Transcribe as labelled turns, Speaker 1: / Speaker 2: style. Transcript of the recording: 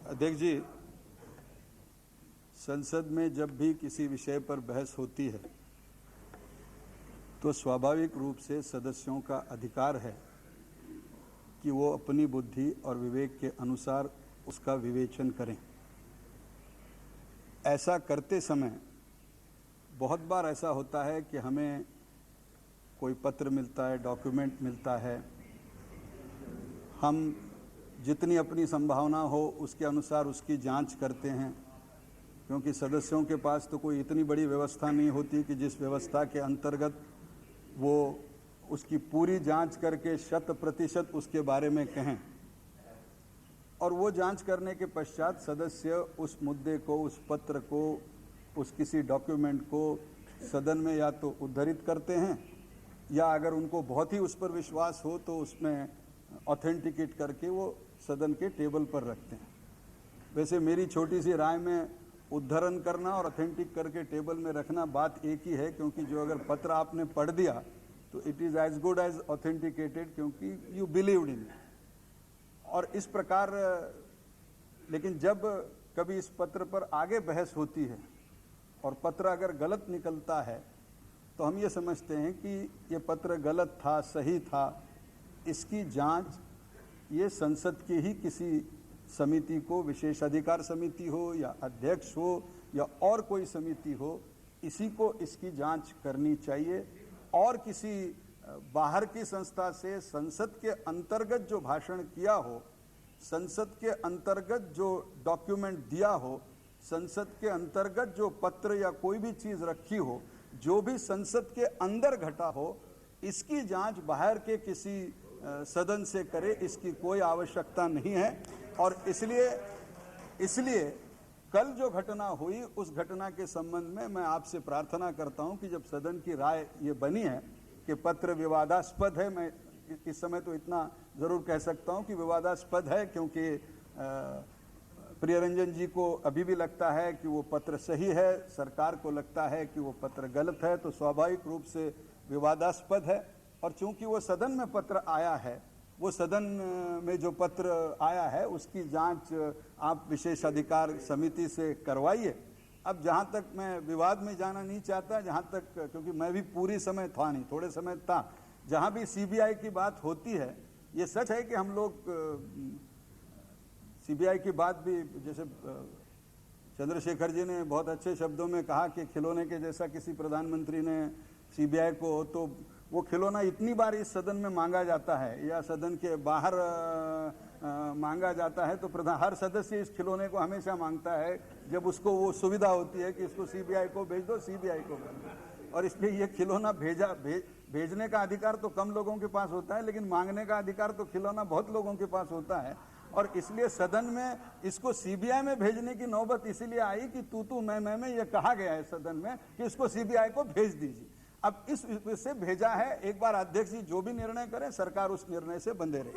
Speaker 1: अध्यक्ष जी, संसद में जब भी किसी विषय पर बहस होती है तो स्वाभाविक रूप से सदस्यों का अधिकार है कि वो अपनी बुद्धि और विवेक के अनुसार उसका विवेचन करें। ऐसा करते समय बहुत बार ऐसा होता है कि हमें कोई पत्र मिलता है, डॉक्यूमेंट मिलता है, हम जितनी अपनी संभावना हो उसके अनुसार उसकी जांच करते हैं, क्योंकि सदस्यों के पास तो कोई इतनी बड़ी व्यवस्था नहीं होती कि जिस व्यवस्था के अंतर्गत वो उसकी पूरी जांच करके 100% उसके बारे में कहें। और वो जांच करने के पश्चात सदस्य उस मुद्दे को, उस पत्र को, उस किसी डॉक्यूमेंट को सदन में या तो उद्धृत करते हैं या अगर उनको बहुत ही उस पर विश्वास हो तो उसमें ऑथेंटिकेट करके वो सदन के टेबल पर रखते हैं। वैसे मेरी छोटी सी राय में उद्धरण करना और ऑथेंटिक करके टेबल में रखना बात एक ही है, क्योंकि जो अगर पत्र आपने पढ़ दिया तो it is as good as authenticated, क्योंकि यू बिलीव्ड इन। और इस प्रकार, लेकिन जब कभी इस पत्र पर आगे बहस होती है और पत्र अगर गलत निकलता है तो हम ये समझते हैं कि ये पत्र गलत था, सही था, इसकी जांच ये संसद की ही किसी समिति को, विशेषाधिकार समिति हो या अध्यक्ष हो या और कोई समिति हो, इसी को इसकी जांच करनी चाहिए। और किसी बाहर की संस्था से संसद के अंतर्गत जो भाषण किया हो, संसद के अंतर्गत जो डॉक्यूमेंट दिया हो, संसद के अंतर्गत जो पत्र या कोई भी चीज रखी हो, जो भी संसद के अंदर घटा हो, इसकी जांच बाहर के किसी सदन से करे, इसकी कोई आवश्यकता नहीं है। और इसलिए कल जो घटना हुई उस घटना के संबंध में मैं आपसे प्रार्थना करता हूं कि जब सदन की राय ये बनी है कि पत्र विवादास्पद है, मैं इस समय तो इतना जरूर कह सकता हूं कि विवादास्पद है, क्योंकि प्रियरंजन जी को अभी भी लगता है कि वो पत्र सही है, सरकार को लगता है कि वो पत्र गलत है, तो स्वाभाविक रूप से विवादास्पद है। और चूंकि वो सदन में पत्र आया है, वो सदन में जो पत्र आया है उसकी जांच आप विशेषाधिकार समिति से करवाइए। अब जहाँ तक मैं विवाद में जाना नहीं चाहता, जहाँ तक, क्योंकि मैं भी पूरी समय था नहीं, थोड़े समय था, जहाँ भी सीबीआई की बात होती है, ये सच है कि हम लोग सीबीआई की बात भी, जैसे चंद्रशेखर जी ने बहुत अच्छे शब्दों में कहा कि खिलौने के जैसा किसी प्रधानमंत्री ने सीबीआई को, तो वो खिलौना इतनी बार इस सदन में मांगा जाता है या सदन के बाहर मांगा जाता है, तो हर सदस्य इस खिलौने को हमेशा मांगता है जब उसको वो सुविधा होती है कि इसको सीबीआई को भेज दो, सीबीआई को भेज दो। और इसलिए ये खिलौना भेजने का अधिकार तो कम लोगों के पास होता है, लेकिन मांगने का अधिकार तो खिलौना बहुत लोगों के पास होता है। और इसलिए सदन में इसको सीबीआई में भेजने की नौबत इसीलिए आई कि तू मैं में ये कहा गया है सदन में कि इसको सीबीआई को भेज दीजिए। अब इस से भेजा है, एक बार अध्यक्ष जी जो भी निर्णय करें, सरकार उस निर्णय से बंधे रहे।